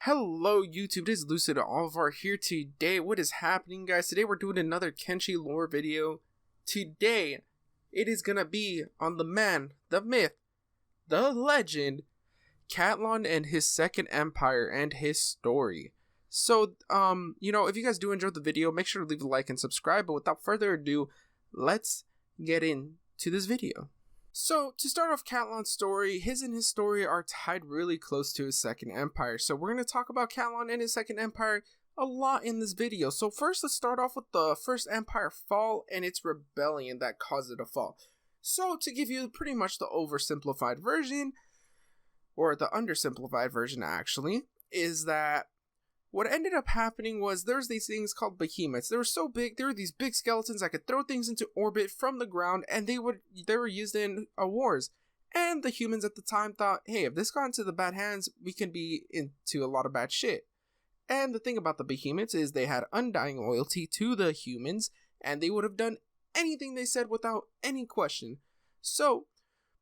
Hello YouTube, it is Lucid Alvar here today. What is happening, guys? Today we're doing another Kenshi lore video. Today, it is gonna be on the man, the myth, the legend, Cat-Lon and his second empire and his story. So, if you guys do enjoy the video, make sure to leave a like and subscribe. But without further ado, let's get into this video. So, to start off Cat-Lon's story, his story are tied really close to his second empire. So, we're going to talk about Cat-Lon and his second empire a lot in this video. So, first, let's start off with the first empire fall and its rebellion that caused it to fall. So, to give you pretty much the oversimplified version, or the undersimplified version actually, is that what ended up happening was there's these things called behemoths. They were so big, there were these big skeletons that could throw things into orbit from the ground, and they were used in wars. And the humans at the time thought, hey, if this got into the bad hands, we can be into a lot of bad shit. And the thing about the behemoths is they had undying loyalty to the humans, and they would have done anything they said without any question. So,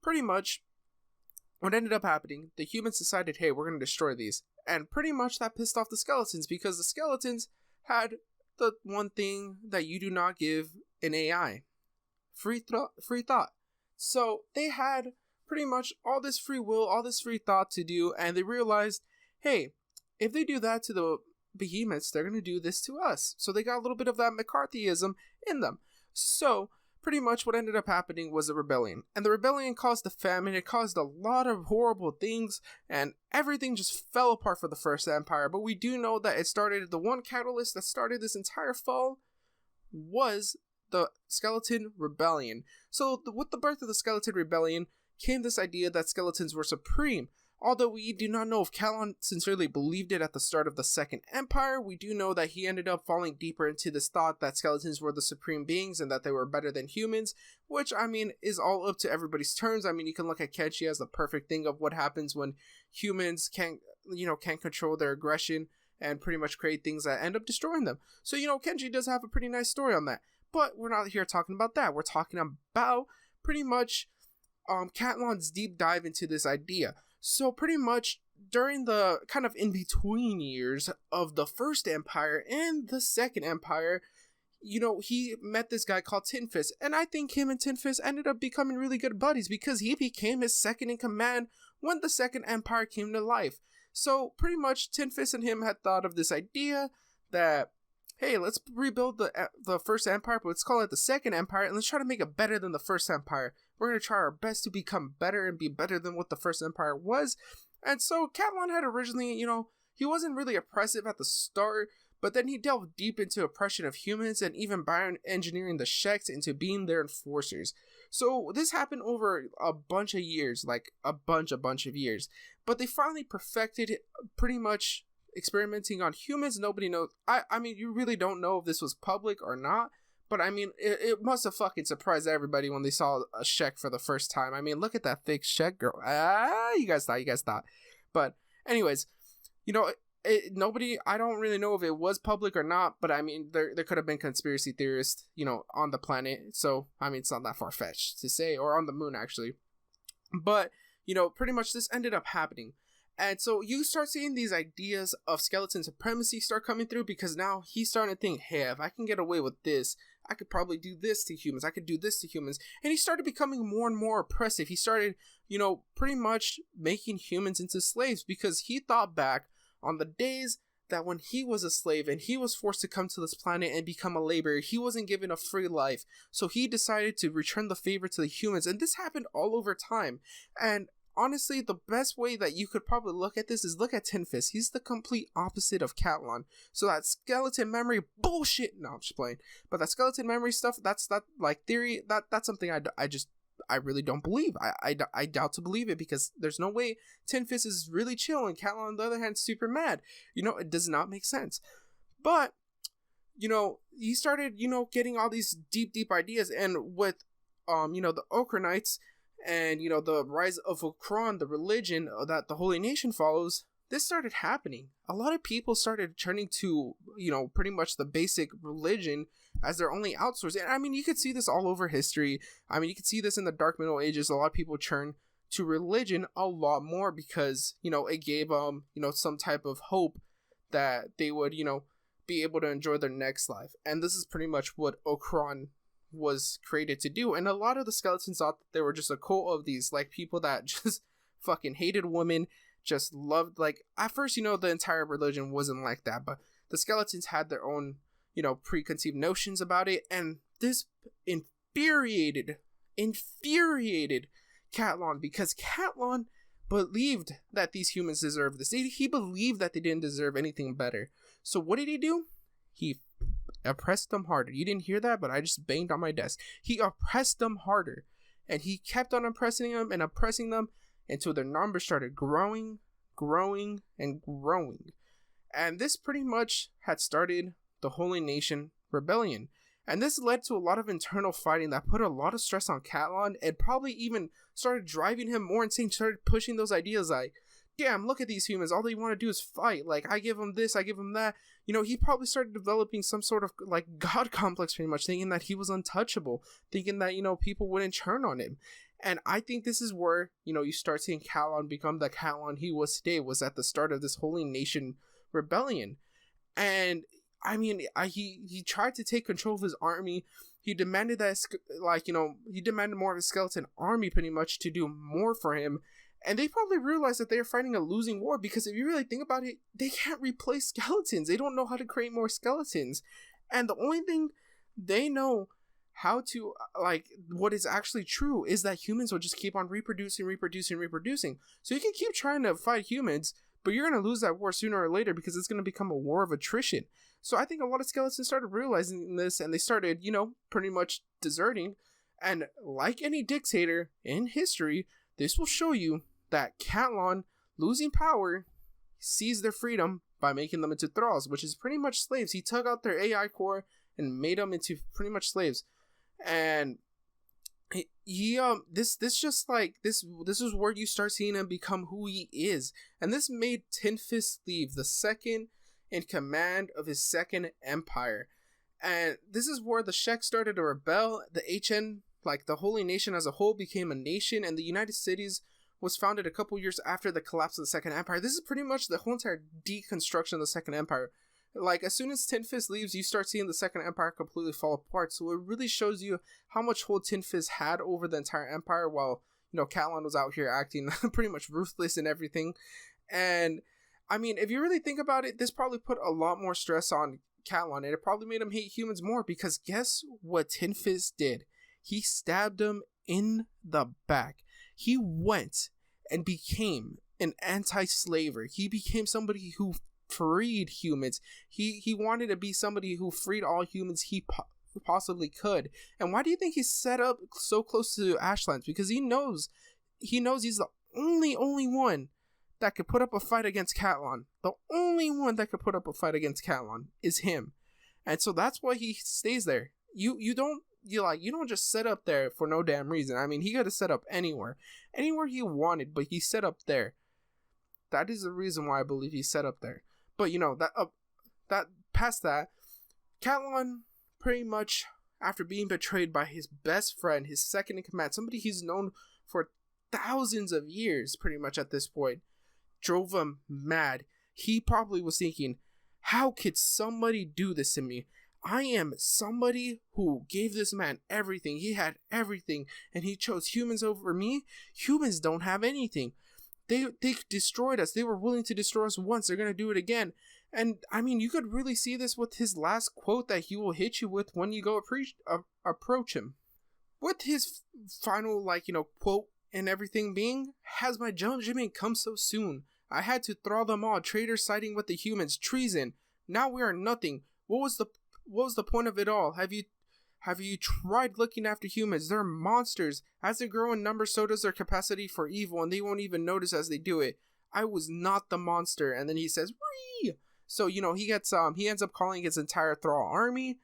pretty much, what ended up happening, the humans decided, hey, we're going to destroy these. And pretty much that pissed off the skeletons, because the skeletons had the one thing that you do not give an AI. Free thought. So they had pretty much all this free will, all this free thought to do, and they realized, hey, if they do that to the behemoths, they're going to do this to us. So they got a little bit of that McCarthyism in them. So pretty much what ended up happening was a rebellion. And the rebellion caused a famine, it caused a lot of horrible things, and everything just fell apart for the first empire. But we do know that the one catalyst that started this entire fall was the Skeleton Rebellion. So with the birth of the Skeleton Rebellion came this idea that skeletons were supreme. Although we do not know if Cat-Lon sincerely believed it at the start of the Second Empire, we do know that he ended up falling deeper into this thought that skeletons were the supreme beings and that they were better than humans, which, is all up to everybody's terms. You can look at Kenshi as the perfect thing of what happens when humans can't control their aggression and pretty much create things that end up destroying them. So, Kenshi does have a pretty nice story on that. But we're not here talking about that. We're talking about pretty much Cat-Lon's deep dive into this idea. So pretty much during the kind of in-between years of the First Empire and the Second Empire, he met this guy called Tin Fist. And I think him and Tin Fist ended up becoming really good buddies because he became his second in command when the Second Empire came to life. So pretty much Tin Fist and him had thought of this idea that, hey, let's rebuild the First Empire, but let's call it the Second Empire, and let's try to make it better than the First Empire. We're going to try our best to become better and be better than what the First Empire was. And so Cat-Lon had originally, he wasn't really oppressive at the start, but then he delved deep into oppression of humans and even bioengineering the Sheks into being their enforcers. So this happened over a bunch of years, like a bunch of years. But they finally perfected pretty much experimenting on humans. Nobody knows. You really don't know if this was public or not, but it must have fucking surprised everybody when they saw a Shek for the first time. Look at that thick Shek girl. You guys thought. But anyways, nobody, I don't really know if it was public or not, but there could have been conspiracy theorists, on the planet. So, it's not that far-fetched to say, or on the moon actually. But, pretty much this ended up happening. And so you start seeing these ideas of skeleton supremacy start coming through, because now he's starting to think, hey, if I can get away with this, I could probably do this to humans. I could do this to humans. And he started becoming more and more oppressive. He started, pretty much making humans into slaves, because he thought back on the days that when he was a slave and he was forced to come to this planet and become a laborer, he wasn't given a free life. So he decided to return the favor to the humans. And this happened all over time. And honestly, the best way that you could probably look at this is look at Tin Fist. He's the complete opposite of Cat-Lon. So that skeleton memory bullshit. No, I'm just playing. But that skeleton memory stuff, that's theory. That's something I really don't believe. I doubt to believe it, because there's no way Tin Fist is really chill and Cat-Lon on the other hand super mad. It does not make sense. But he started getting all these deep ideas, and with the Okranites and the rise of Okran, the religion that the Holy Nation follows, this started happening. A lot of people started turning to, pretty much the basic religion as their only outsource. And you could see this all over history. You could see this in the Dark Middle Ages. A lot of people turn to religion a lot more because, it gave some type of hope that they would, be able to enjoy their next life. And this is pretty much what Okran was created to do. And a lot of the skeletons thought that they were just a cult of these like people that just fucking hated women, just loved, like, at first, the entire religion wasn't like that, but the skeletons had their own, preconceived notions about it. And this infuriated Cat-Lon, because Cat-Lon believed that these humans deserved this. He believed that they didn't deserve anything better. So what did he do? He oppressed them harder. You didn't hear that, but I just banged on my desk. He oppressed them harder, and he kept on oppressing them until their numbers started growing, and growing. And this pretty much had started the Holy Nation Rebellion. And this led to a lot of internal fighting that put a lot of stress on Cat-Lon, and probably even started driving him more insane, started pushing those ideas like, damn, look at these humans, all they want to do is fight, like, I give them this, I give them that. He probably started developing some sort of, like, god complex pretty much, thinking that he was untouchable, thinking that, people wouldn't turn on him. And I think this is where, you start seeing Cat-Lon become the Cat-Lon he was today, was at the start of this Holy Nation Rebellion. And I mean, he tried to take control of his army. He demanded that, he demanded more of a skeleton army pretty much to do more for him. And they probably realized that they're fighting a losing war, because if you really think about it, they can't replace skeletons. They don't know how to create more skeletons. And the only thing they know how to, what is actually true is that humans will just keep on reproducing. So you can keep trying to fight humans, but you're going to lose that war sooner or later, because it's going to become a war of attrition. So I think a lot of skeletons started realizing this, and they started, pretty much deserting. And like any dictator in history, this will show you that Cat-Lon, losing power, seized their freedom by making them into thralls, which is pretty much slaves. He took out their AI core and made them into pretty much slaves. And this is where you start seeing him become who he is. And this made Tin Fist leave, the second in command of his second empire. And this is where the Shek started to rebel. The HN, the Holy Nation as a whole, became a nation, and the United Cities was founded a couple years after the collapse of the Second Empire. This is pretty much the whole entire deconstruction of the Second Empire. As soon as Tin Fist leaves, you start seeing the Second Empire completely fall apart. So it really shows you how much hold Tin Fist had over the entire empire, while, Cat-Lon was out here acting pretty much ruthless and everything. And, I mean, if you really think about it, this probably put a lot more stress on Cat-Lon, and it probably made him hate humans more, because guess what Tin Fist did? He stabbed him in the back. He went and became an anti-slaver. He became somebody who freed humans. He wanted to be somebody who freed all humans he possibly could. And why do you think he's set up so close to Ashlands? Because he knows he's the only one that could put up a fight against Cat-Lon. The only one that could put up a fight against Cat-Lon is him. And so that's why he stays there. You don't just set up there for no damn reason. I mean, he could have set up anywhere he wanted, but he set up there. That is the reason why I believe he set up there. But that past that, Cat-Lon pretty much, after being betrayed by his best friend, his second in command, somebody he's known for thousands of years, pretty much at this point, drove him mad. He probably was thinking, how could somebody do this to me? I am somebody who gave this man everything. He had everything, and he chose humans over me. Humans don't have anything. They destroyed us. They were willing to destroy us once. They're gonna do it again. And I mean, you could really see this with his last quote that he will hit you with when you go approach him. With his final, quote and everything being, has my judgment come so soon? I had to thrall them all. Traitors siding with the humans. Treason. Now we are nothing. What was the point of it all? Have you tried looking after humans? They're monsters. As they grow in number, so does their capacity for evil, and they won't even notice as they do it. I was not the monster. And then he says, "Wee!" So, he ends up calling his entire thrall army,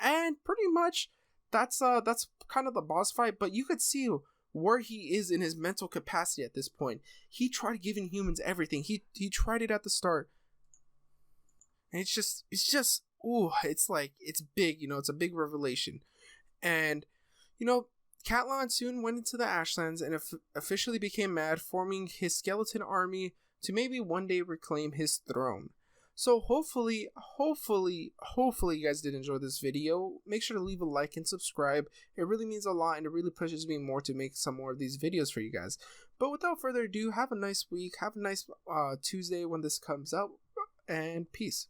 and pretty much that's kind of the boss fight. But you could see where he is in his mental capacity at this point. He tried giving humans everything. He tried it at the start, and it's just ooh, it's big, it's a big revelation. And Cat-Lon soon went into the Ashlands and officially became mad, forming his skeleton army to maybe one day reclaim his throne. So hopefully you guys did enjoy this video. Make sure to leave a like and subscribe. It really means a lot and it really pushes me more to make some more of these videos for you guys. But without further ado, have a nice week. Have a nice Tuesday when this comes out, and peace.